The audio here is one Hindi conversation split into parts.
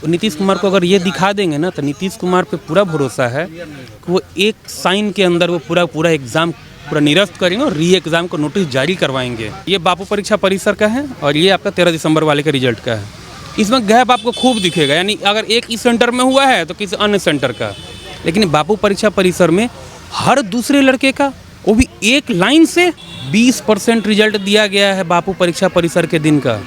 नीतीश कुमार को अगर ये दिखा देंगे ना तो नीतीश कुमार पे पूरा भरोसा है कि वो एक साइन के अंदर वो पूरा एग्ज़ाम पूरा निरस्त करेंगे और री एग्ज़ाम को नोटिस जारी करवाएंगे। ये बापू परीक्षा परिसर का है और ये आपका 13 दिसंबर वाले का रिजल्ट का है। इसमें गैप आपको खूब दिखेगा, यानी अगर एक इस सेंटर में हुआ है तो किसी अन्य सेंटर का, लेकिन बापू परीक्षा परिसर में हर दूसरे लड़के का, वो भी एक लाइन से 20% रिजल्ट दिया गया है बापू परीक्षा परिसर के दिन का,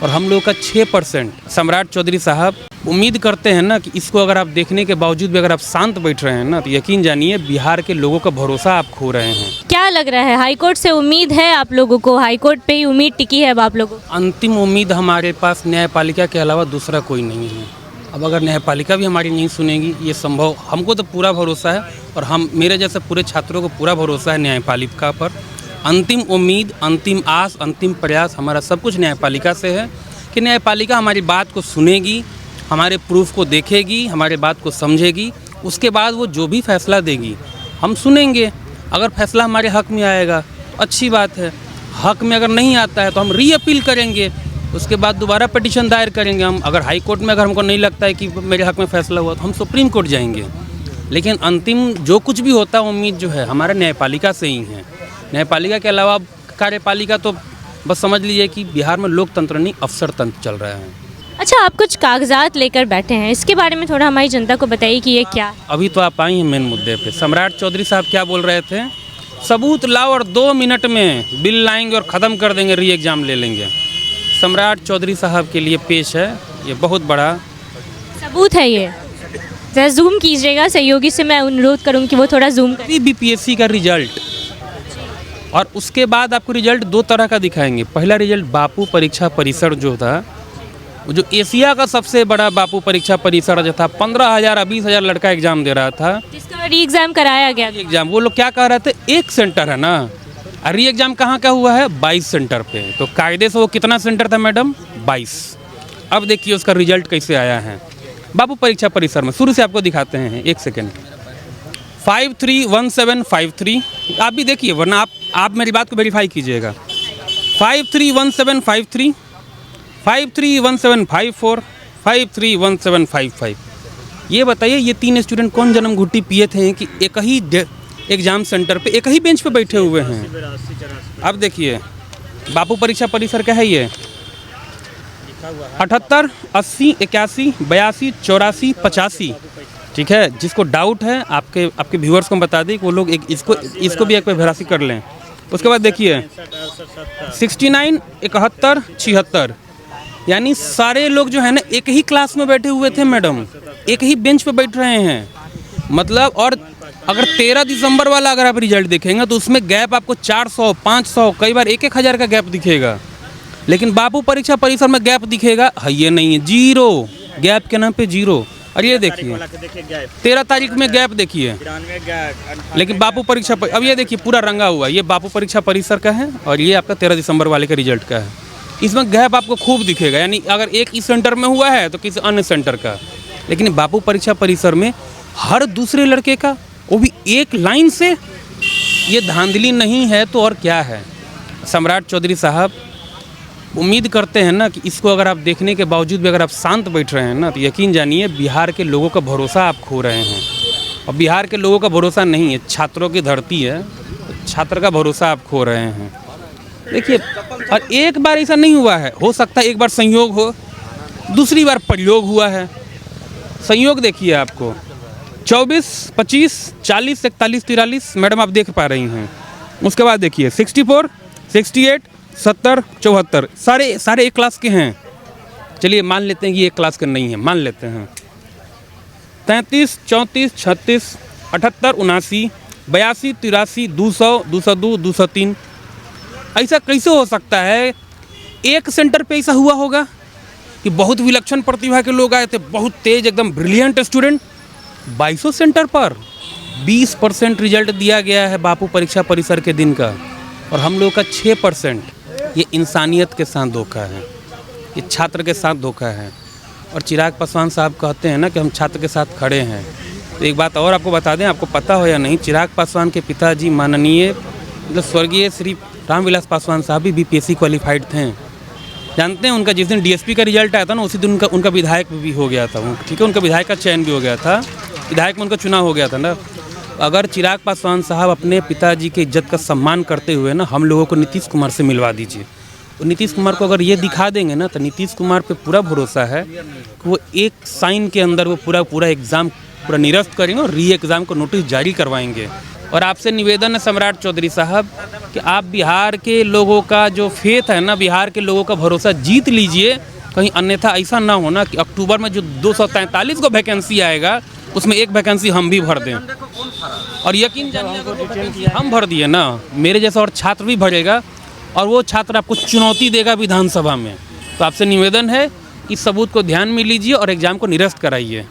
और हम लोग का 6%। सम्राट चौधरी साहब, उम्मीद करते हैं ना कि इसको अगर आप देखने के बावजूद भी अगर आप शांत बैठ रहे हैं ना तो यकीन जानिए बिहार के लोगों का भरोसा आप खो रहे हैं। क्या लग रहा है, हाईकोर्ट से उम्मीद है आप लोगों को? हाईकोर्ट पे ही उम्मीद टिकी है अब आप लोगों को? अंतिम उम्मीद हमारे पास न्यायपालिका के अलावा दूसरा कोई नहीं है। अब अगर न्यायपालिका भी हमारी नहीं सुनेगी, ये संभव, हमको तो पूरा भरोसा है और हम मेरे जैसे पूरे छात्रों को पूरा भरोसा है न्यायपालिका पर। अंतिम उम्मीद, अंतिम आस, अंतिम प्रयास हमारा सब कुछ न्यायपालिका से है कि न्यायपालिका हमारी बात को सुनेगी, हमारे प्रूफ को देखेगी, हमारे बात को समझेगी, उसके बाद वो जो भी फैसला देगी हम सुनेंगे। अगर फैसला हमारे हक़ में आएगा अच्छी बात है, हक़ में अगर नहीं आता है तो हम री अपील करेंगे, उसके बाद दोबारा पिटीशन दायर करेंगे हम। अगर हाई कोर्ट में अगर हमको नहीं लगता है कि मेरे हक़ में फ़ैसला हुआ तो हम सुप्रीम कोर्ट जाएंगे। लेकिन अंतिम जो कुछ भी होता है उम्मीद जो है हमारा न्यायपालिका से ही है। न्यायपालिका के अलावा कार्यपालिका तो बस समझ लीजिए कि बिहार में लोकतंत्र नहीं अफसर तंत्र चल रहा है। अच्छा, आप कुछ कागजात लेकर बैठे हैं, इसके बारे में थोड़ा हमारी जनता को बताइए कि ये क्या है। अभी तो आप आई हैं मेन मुद्दे पे। सम्राट चौधरी साहब क्या बोल रहे थे? सबूत लाओ और 2 मिनट में बिल लाएंगे और ख़त्म कर देंगे, री एग्ज़ाम ले लेंगे। सम्राट चौधरी साहब के लिए पेश है ये बहुत बड़ा सबूत है। ये जरा जूम कीजिएगा, सहयोगी से मैं अनुरोध करूँ कि वो थोड़ा जूम करें। बीपीएससी का रिजल्ट, और उसके बाद आपको रिजल्ट 2 तरह का दिखाएंगे। पहला रिजल्ट बापू परीक्षा परिसर जो था, जो एशिया का सबसे बड़ा बापू परीक्षा परिसर जो था, 15,000 या 20,000 लड़का एग्जाम दे रहा था, जिसका री एग्ज़ाम कराया गया। एग्जाम वो लोग क्या कह रहे थे, एक सेंटर है ना, और री एग्जाम कहाँ का हुआ है? 22 सेंटर पे। तो कायदे से वो कितना सेंटर था मैडम? 22। अब देखिए उसका रिजल्ट कैसे आया है बापू परीक्षा परिसर में। शुरू से आपको दिखाते हैं, 1 सेकेंड। 531753, आप भी देखिए वरना आप मेरी बात को वेरीफाई कीजिएगा। 531753, 531754, 531755। ये बताइए ये 3 स्टूडेंट कौन जन्म घुट्टी पिए थे कि एक ही एग्जाम सेंटर पे एक ही बेंच पे बैठे हुए हैं। अब देखिए बापू परीक्षा परिसर का है ये 78 80 81 82 84 85। ठीक है, जिसको डाउट है आपके व्यूअर्स को बता दें कि वो लोग इसको भी एक बार वेरीफाई कर लें। उसके बाद देखिए 69 71 76, यानी सारे लोग जो है ना एक ही क्लास में बैठे हुए थे मैडम, एक ही बेंच पे बैठ रहे हैं। मतलब और अगर 13 दिसंबर वाला अगर आप रिजल्ट देखेंगे तो उसमें गैप आपको 400 500 कई बार 1,000 का गैप दिखेगा। लेकिन बापू परीक्षा परिसर में गैप दिखेगा है ये नहीं है, 0 गैप के नाम पे 0। और ये देखिए 13 तारीख में गैप देखिए, लेकिन बापू परीक्षा अब ये देखिए पूरा रंगा हुआ, ये बापू परीक्षा परिसर का है और ये आपका 13 दिसंबर वाले का रिजल्ट का है। इसमें गैप आपको खूब दिखेगा, यानी अगर एक इस सेंटर में हुआ है तो किसी अन्य सेंटर का, लेकिन बापू परीक्षा परिसर में हर दूसरे लड़के का, वो भी एक लाइन से। ये धांधली नहीं है तो और क्या है? सम्राट चौधरी साहब, उम्मीद करते हैं ना कि इसको अगर आप देखने के बावजूद भी अगर आप शांत बैठ रहे हैं ना तो यकीन जानिए बिहार के लोगों का भरोसा आप खो रहे हैं। और बिहार के लोगों का भरोसा नहीं है, छात्रों की धरती है, छात्र का भरोसा आप खो रहे हैं। देखिए, और एक बार ऐसा नहीं हुआ है, हो सकता है एक बार संयोग हो, दूसरी बार प्रयोग हुआ है। संयोग देखिए आपको 24 25 40 41 43 मैडम आप देख पा रही हैं। उसके बाद देखिए 64 68 70 74 सारे एक क्लास के हैं। चलिए मान लेते हैं कि एक क्लास के नहीं है, मान लेते हैं 33 34 36 78 79 82 83 200 202 203। ऐसा कैसे हो सकता है? एक सेंटर पे ऐसा हुआ होगा कि बहुत विलक्षण प्रतिभा के लोग आए थे, बहुत तेज एकदम ब्रिलियंट स्टूडेंट। 22 सेंटर पर 20% रिजल्ट दिया गया है बापू परीक्षा परिसर के दिन का, और हम लोग का 6%। ये इंसानियत के साथ धोखा है, ये छात्र के साथ धोखा है। और चिराग पासवान साहब कहते हैं ना कि हम छात्र के साथ खड़े हैं। तो एक बात और आपको बता दें, आपको पता हो या नहीं, चिराग पासवान के पिताजी माननीय मतलब स्वर्गीय श्री रामविलास पासवान साहब भी बीपीएससी क्वालिफाइड थे। जानते हैं उनका जिस दिन डीएसपी का रिजल्ट आया था ना, उसी दिन उनका विधायक भी हो गया था। ठीक है, उनका विधायक का चयन भी हो गया था, विधायक में उनका चुनाव हो गया था ना। अगर चिराग पासवान साहब अपने पिताजी की इज्जत का सम्मान करते हुए ना हम लोगों को नीतीश कुमार से मिलवा दीजिए। और नीतीश कुमार को अगर ये दिखा देंगे ना, तो नीतीश कुमार पे पूरा भरोसा है कि वो एक साइन के अंदर वो पूरा एग्ज़ाम पूरा निरस्त करेंगे और री एग्ज़ाम को नोटिस जारी करवाएंगे। और आपसे निवेदन है सम्राट चौधरी साहब कि आप बिहार के लोगों का जो फेथ है ना, बिहार के लोगों का भरोसा जीत लीजिए। कहीं अन्यथा ऐसा ना होना कि अक्टूबर में जो 243 को वैकेंसी आएगा उसमें एक वैकेंसी हम भी भर दें। और यकीन जानिए अगर वो वैकेंसी हम भर दिए ना, मेरे जैसा और छात्र भी भरेगा और वो छात्र आपको चुनौती देगा विधानसभा में। तो आपसे निवेदन है इस सबूत को ध्यान में लीजिए और एग्ज़ाम को निरस्त कराइए।